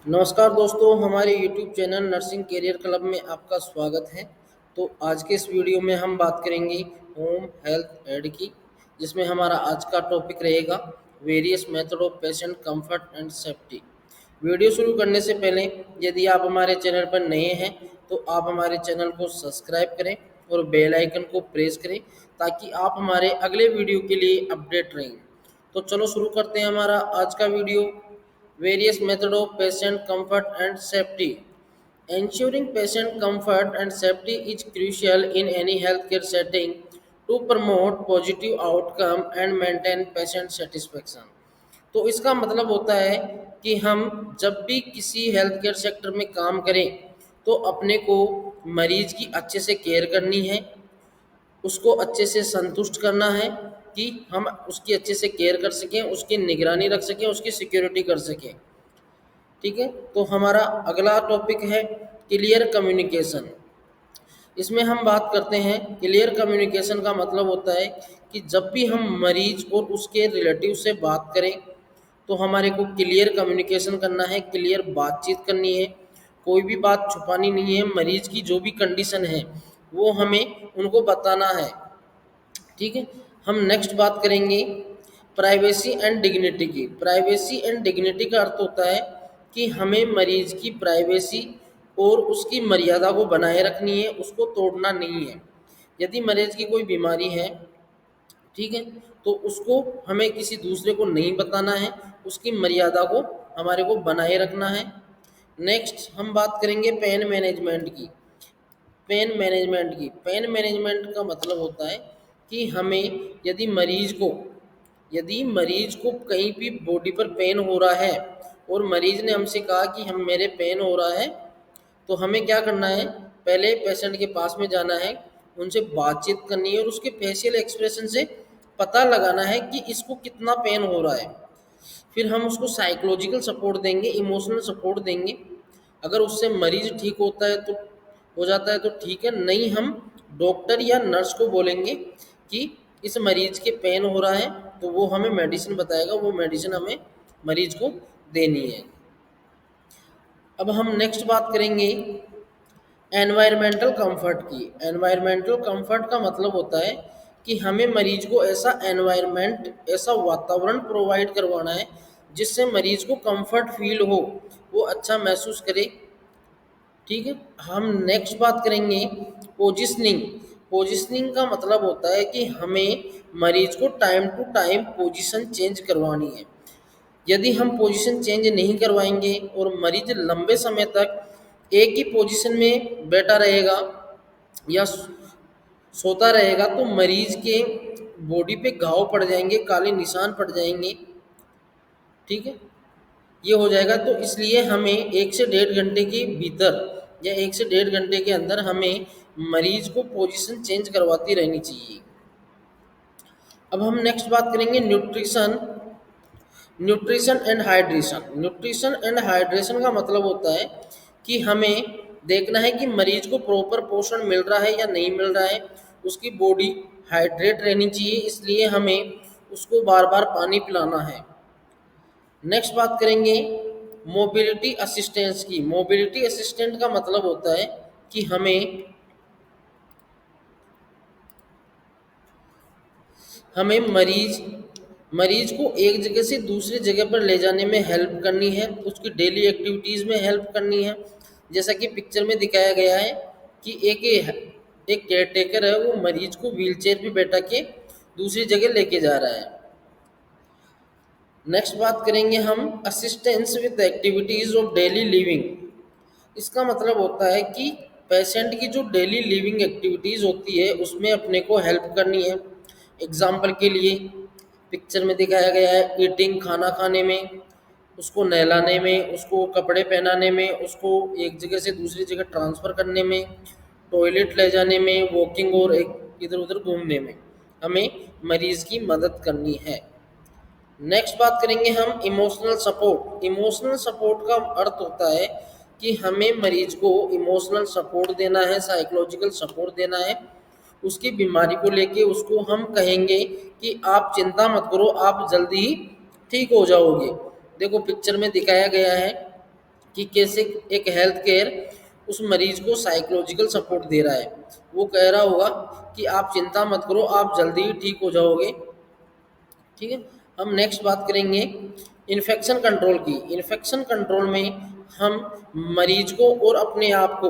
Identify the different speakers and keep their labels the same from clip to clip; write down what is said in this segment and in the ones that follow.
Speaker 1: नमस्कार दोस्तों, हमारे YouTube channel nursing career club में आपका स्वागत है। तो आज के इस वीडियो में हम बात करेंगे होम हेल्थ एड की, जिसमें हमारा आज का टॉपिक रहेगा various method of patient comfort and safety. Video शुरू करने से पहले यदि आप हमारे चैनल पर नए हैं तो आप हमारे चैनल को सब्सक्राइब करें और बेल आइकन को प्रेस करें ताकि आप हमारे अगले वीडियो के लिए अपडेट रहें। तो चलो शुरू करते हैं हमारा आज का video. Various method of patient comfort and safety. Ensuring patient comfort and safety is crucial in any healthcare setting to promote positive outcome and maintain patient satisfaction. तो इसका मतलब होता है कि हम जब भी किसी हेल्थ केयर सेक्टर में काम करें तो अपने को मरीज की अच्छे से केयर करनी है, उसको अच्छे से संतुष्ट करना है कि हम उसकी अच्छे से केयर कर सकें, उसकी निगरानी रख सकें, उसकी सिक्योरिटी कर सकें। ठीक है, तो हमारा अगला टॉपिक है क्लियर कम्युनिकेशन। इसमें हम बात करते हैं क्लियर कम्युनिकेशन का मतलब होता है कि जब भी हम मरीज और उसके रिलेटिव से बात करें तो हमारे को क्लियर कम्युनिकेशन करना है, क्लियर बातचीत करनी है, कोई भी बात छुपानी नहीं है। मरीज की जो भी कंडीशन है वो हमें उनको बताना है। ठीक है, हम नेक्स्ट बात करेंगे प्राइवेसी एंड डिग्निटी की। प्राइवेसी एंड डिग्निटी का अर्थ होता है कि हमें मरीज की प्राइवेसी और उसकी मर्यादा को बनाए रखनी है, उसको तोड़ना नहीं है। यदि मरीज की कोई बीमारी है, ठीक है, तो उसको हमें किसी दूसरे को नहीं बताना है, उसकी मर्यादा को हमारे को बनाए रखना है। नेक्स्ट हम बात करेंगे पेन मैनेजमेंट की। पेन मैनेजमेंट का मतलब होता है कि हमें यदि मरीज को कहीं भी बॉडी पर पेन हो रहा है और मरीज ने हमसे कहा कि हम मेरे पेन हो रहा है, तो हमें क्या करना है, पहले पेशेंट के पास में जाना है, उनसे बातचीत करनी है और उसके फेशियल एक्सप्रेशन से पता लगाना है कि इसको कितना पेन हो रहा है। फिर हम उसको साइकोलॉजिकल सपोर्ट देंगे, इमोशनल सपोर्ट देंगे। अगर उससे मरीज ठीक होता है तो हो जाता है तो ठीक है, नहीं हम डॉक्टर या नर्स को बोलेंगे कि इस मरीज के पेन हो रहा है, तो वो हमें मेडिसिन बताएगा, वो मेडिसिन हमें मरीज को देनी है। अब हम नेक्स्ट बात करेंगे एनवायरमेंटल कंफर्ट की। एनवायरमेंटल कंफर्ट का मतलब होता है कि हमें मरीज को ऐसा एनवायरनमेंट, ऐसा वातावरण प्रोवाइड करवाना है जिससे मरीज को कंफर्ट फील हो, वो अच्छा महसूस करे। ठीक है, हम नेक्स्ट बात करेंगे पोजिशनिंग। पोजिशनिंग का मतलब होता है कि हमें मरीज को time to time position change करवानी है। यदि हम पोजीशन चेंज नहीं करवाएंगे और मरीज लंबे समय तक एक ही पोजीशन में बैठा रहेगा या सोता रहेगा तो मरीज के बॉडी पे घाव पड़ जाएंगे, काले निशान पड़ जाएंगे। ठीक है, ये हो जाएगा। तो इसलिए हमें 1 से 1.5 घंटे के भीतर या 1 से 1.5 घंटे के अंदर हमें मरीज को पोजीशन चेंज करवाती रहनी चाहिए। अब हम नेक्स्ट बात करेंगे न्यूट्रिशन। न्यूट्रिशन एंड हाइड्रेशन का मतलब होता है कि हमें देखना है कि मरीज को प्रॉपर पोषण मिल रहा है या नहीं मिल रहा है, उसकी बॉडी हाइड्रेट रहनी चाहिए, इसलिए हमें उसको बार बार पानी पिलाना है। नेक्स्ट बात करेंगे मोबिलिटी असिस्टेंस की। मोबिलिटी असिस्टेंट का मतलब होता है कि हमें मरीज को एक जगह से दूसरी जगह पर ले जाने में हेल्प करनी है, उसकी डेली एक्टिविटीज़ में हेल्प करनी है। जैसा कि पिक्चर में दिखाया गया है कि एक केयर टेकर है, वो मरीज को व्हीलचेयर पे बैठा के दूसरी जगह लेके जा रहा है। नेक्स्ट बात करेंगे हम assistance with activities of daily living. इसका मतलब होता है कि पेशेंट की जो डेली लिविंग एक्टिविटीज़ होती है उसमें अपने को हेल्प करनी है। एग्जाम्पल के लिए पिक्चर में दिखाया गया है ईटिंग, खाना खाने में, उसको नहलाने में, उसको कपड़े पहनाने में, उसको एक जगह से दूसरी जगह ट्रांसफ़र करने में, टॉयलेट ले जाने में, वॉकिंग और एक इधर उधर घूमने में हमें मरीज़ की मदद करनी है। नेक्स्ट बात करेंगे हम इमोशनल सपोर्ट। इमोशनल सपोर्ट का अर्थ होता है कि हमें मरीज को इमोशनल सपोर्ट देना है, साइकोलॉजिकल सपोर्ट देना है। उसकी बीमारी को लेके उसको हम कहेंगे कि आप चिंता मत करो, आप जल्दी ही ठीक हो जाओगे। देखो पिक्चर में दिखाया गया है कि कैसे एक हेल्थ केयर उस मरीज को साइकोलॉजिकल सपोर्ट दे रहा है। वो कह रहा होगा कि आप चिंता मत करो, आप जल्दी ही ठीक हो जाओगे। ठीक है। हम नेक्स्ट बात करेंगे इन्फेक्शन कंट्रोल की। इन्फेक्शन कंट्रोल में हम मरीज को और अपने आप को,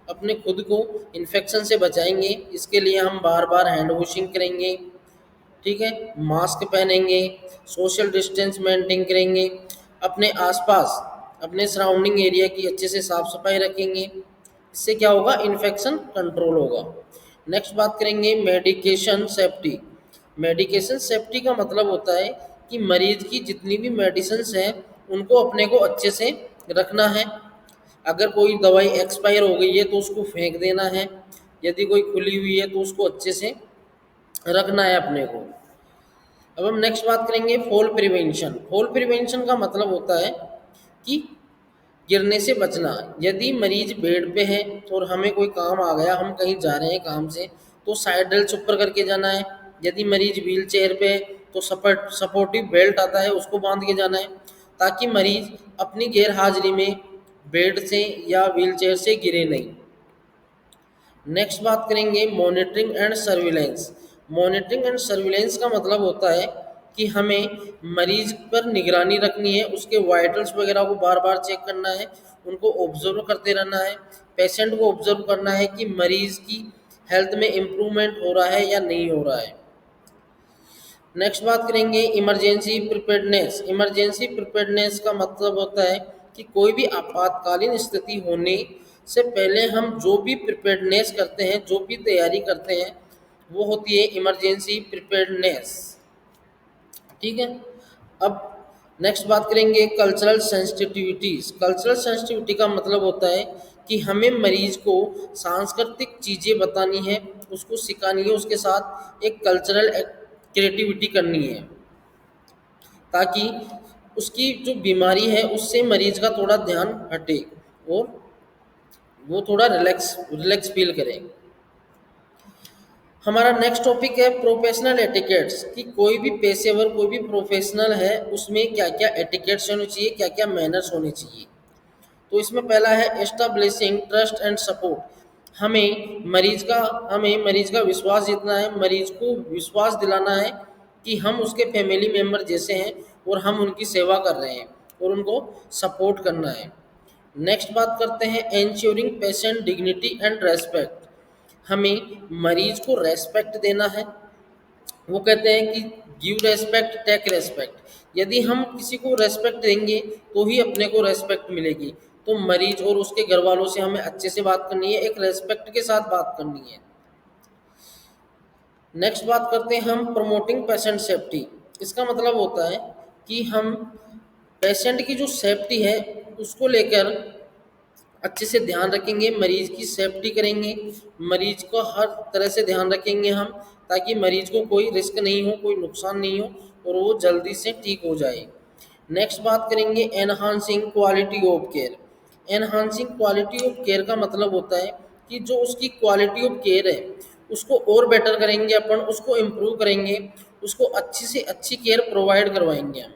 Speaker 1: अपने खुद को इन्फेक्शन से बचाएंगे। इसके लिए हम बार बार हैंड वॉशिंग करेंगे। ठीक है। मास्क पहनेंगे, सोशल डिस्टेंस मेंटेन करेंगे, अपने आसपास अपने सराउंडिंग एरिया की अच्छे से साफ सफाई रखेंगे। इससे क्या होगा, इन्फेक्शन कंट्रोल होगा। नेक्स्ट बात करेंगे मेडिकेशन सेफ्टी। मेडिकेशन सेफ्टी का मतलब होता है कि मरीज की जितनी भी मेडिसिन्स हैं उनको अपने को अच्छे से रखना है। अगर कोई दवाई एक्सपायर हो गई है तो उसको फेंक देना है, यदि कोई खुली हुई है तो उसको अच्छे से रखना है अपने को। अब हम नेक्स्ट बात करेंगे फॉल प्रिवेंशन। फॉल प्रिवेंशन का मतलब होता है कि गिरने से बचना। यदि मरीज बेड पे है और हमें कोई काम आ गया, हम कहीं जा रहे हैं काम से, तो साइड बेल्ट ऊपर करके जाना है। यदि मरीज व्हील चेयर पे है तो सपोर्टिव बेल्ट आता है, उसको बांध के जाना है, ताकि मरीज अपनी गैर हाजिरी में बेड से या व्हील चेयर से गिरे नहीं। नेक्स्ट बात करेंगे monitoring and surveillance. Monitoring and surveillance का मतलब होता है कि हमें मरीज पर निगरानी रखनी है, उसके वाइटल्स वगैरह को बार बार चेक करना है, उनको ऑब्जर्व करते रहना है, पेशेंट को ऑब्जर्व करना है कि मरीज की हेल्थ में इम्प्रूवमेंट हो रहा है या नहीं हो रहा है। नेक्स्ट बात करेंगे इमरजेंसी प्रिपेयर्डनेस। इमरजेंसी प्रिपेयर्डनेस का मतलब होता है कि कोई भी आपातकालीन स्थिति होने से पहले हम जो भी प्रिपेयर्डनेस करते हैं, जो भी तैयारी करते हैं, वो होती है इमरजेंसी प्रिपेयर्डनेस। ठीक है। अब नेक्स्ट बात करेंगे कल्चरल सेंसिटिविटीज़। कल्चरल सेंसिटिविटी का मतलब होता है कि हमें मरीज को सांस्कृतिक चीज़ें बतानी है, उसको सिखानी है, उसके साथ एक कल्चरल क्रिएटिविटी करनी है, ताकि उसकी जो बीमारी है उससे मरीज का थोड़ा ध्यान हटे और वो थोड़ा रिलैक्स रिलैक्स फील करे। हमारा नेक्स्ट टॉपिक है प्रोफेशनल एटिकेट्स, कि कोई भी पेशेवर, कोई भी प्रोफेशनल है उसमें क्या क्या एटिकेट्स होने चाहिए, क्या क्या मैनर्स होने चाहिए। तो इसमें पहला है एस्टाब्लिशिंग ट्रस्ट एंड सपोर्ट। हमें मरीज का विश्वास जीतना है, मरीज को विश्वास दिलाना है कि हम उसके फैमिली मेम्बर जैसे हैं और हम उनकी सेवा कर रहे हैं और उनको सपोर्ट करना है। नेक्स्ट बात करते हैं ensuring patient dignity and respect. हमें मरीज को रेस्पेक्ट देना है। वो कहते हैं कि गिव रेस्पेक्ट टेक रेस्पेक्ट। यदि हम किसी को रेस्पेक्ट देंगे तो ही अपने को रेस्पेक्ट मिलेगी। तो मरीज और उसके घर वालों से हमें अच्छे से बात करनी है, एक रेस्पेक्ट के साथ बात करनी है। नेक्स्ट बात करते हैं हम प्रमोटिंग पेशेंट सेफ्टी। इसका मतलब होता है कि हम पेशेंट की जो सेफ्टी है उसको लेकर अच्छे से ध्यान रखेंगे, मरीज की सेफ्टी करेंगे, मरीज को हर तरह से ध्यान रखेंगे हम, ताकि मरीज को कोई रिस्क नहीं हो, कोई नुकसान नहीं हो और वो जल्दी से ठीक हो जाए। नेक्स्ट बात करेंगे enhancing quality of care. Enhancing quality of care का मतलब होता है कि जो उसकी क्वालिटी ऑफ केयर है उसको और बेटर करेंगे, अपन उसको इम्प्रूव करेंगे, उसको अच्छी से अच्छी केयर प्रोवाइड करवाएंगे हम।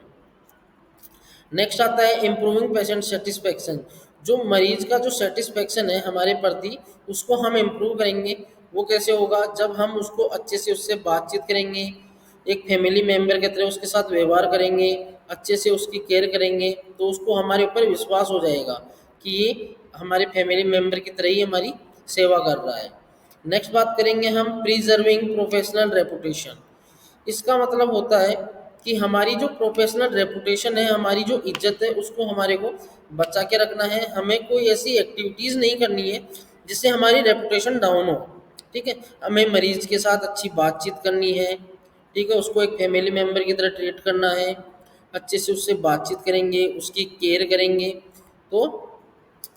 Speaker 1: नेक्स्ट आता है इम्प्रूविंग पेशेंट सेटिस्फेक्शन। जो मरीज का जो सेटिस्फेक्शन है हमारे प्रति, उसको हम इम्प्रूव करेंगे। वो कैसे होगा, जब हम उसको अच्छे से उससे बातचीत करेंगे, एक फैमिली मेम्बर की तरह उसके साथ व्यवहार करेंगे, अच्छे से उसकी केयर करेंगे, तो उसको हमारे ऊपर विश्वास हो जाएगा कि ये हमारे फैमिली मेम्बर की तरह ही हमारी सेवा कर रहा है। नेक्स्ट बात करेंगे हम प्रिजर्विंग प्रोफेशनल रेपुटेशन। इसका मतलब होता है कि हमारी जो प्रोफेशनल रेपुटेशन है, हमारी जो इज्जत है, उसको हमारे को बचा के रखना है। हमें कोई ऐसी एक्टिविटीज़ नहीं करनी है जिससे हमारी रेपुटेशन डाउन हो। ठीक है। हमें मरीज के साथ अच्छी बातचीत करनी है। ठीक है। उसको एक फैमिली मेम्बर की तरह ट्रीट करना है, अच्छे से उससे बातचीत करेंगे, उसकी केयर करेंगे, तो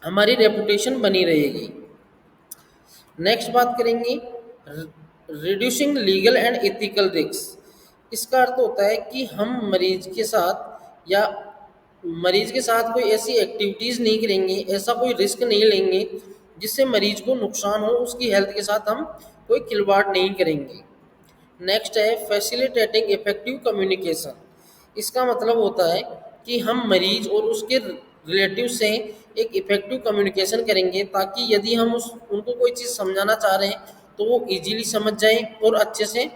Speaker 1: हमारी रेपुटेशन बनी रहेगी। नेक्स्ट बात करेंगे reducing legal and ethical risk. इसका अर्थ होता है कि हम मरीज के साथ कोई ऐसी एक्टिविटीज़ नहीं करेंगे, ऐसा कोई रिस्क नहीं लेंगे जिससे मरीज को नुकसान हो, उसकी हेल्थ के साथ हम कोई खिलवाड़ नहीं करेंगे। नेक्स्ट है फैसिलिटेटिंग इफेक्टिव कम्युनिकेशन। इसका मतलब होता है कि हम मरीज और उसके रिलेटिव से एक इफेक्टिव कम्युनिकेशन करेंगे, ताकि यदि हम उनको कोई चीज़ समझाना चाह रहे हैं तो वो इजीली समझ जाए और अच्छे से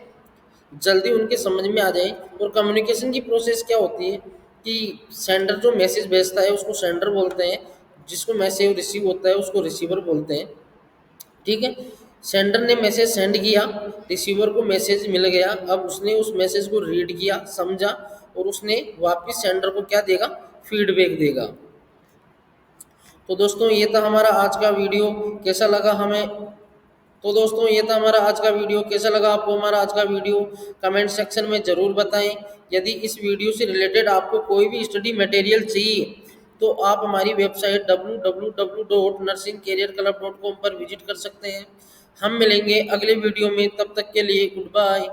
Speaker 1: जल्दी उनके समझ में आ जाए। और कम्युनिकेशन की प्रोसेस क्या होती है कि सेंडर जो मैसेज भेजता है उसको सेंडर बोलते हैं, जिसको मैसेज रिसीव होता है उसको रिसीवर बोलते हैं। ठीक है, सेंडर ने मैसेज सेंड किया, रिसीवर को मैसेज मिल गया, अब उसने उस मैसेज को रीड किया, समझा, और उसने वापस सेंडर को क्या देगा, फीडबैक देगा। तो दोस्तों ये था हमारा आज का वीडियो, कैसा लगा हमें तो दोस्तों ये था हमारा आज का वीडियो, कैसा लगा आपको हमारा आज का वीडियो कमेंट सेक्शन में ज़रूर बताएं। यदि इस वीडियो से रिलेटेड आपको कोई भी स्टडी मटेरियल चाहिए तो आप हमारी वेबसाइट www.nursingcareerclub.com पर विजिट कर सकते हैं। हम मिलेंगे अगले वीडियो में, तब तक के लिए गुड बाय।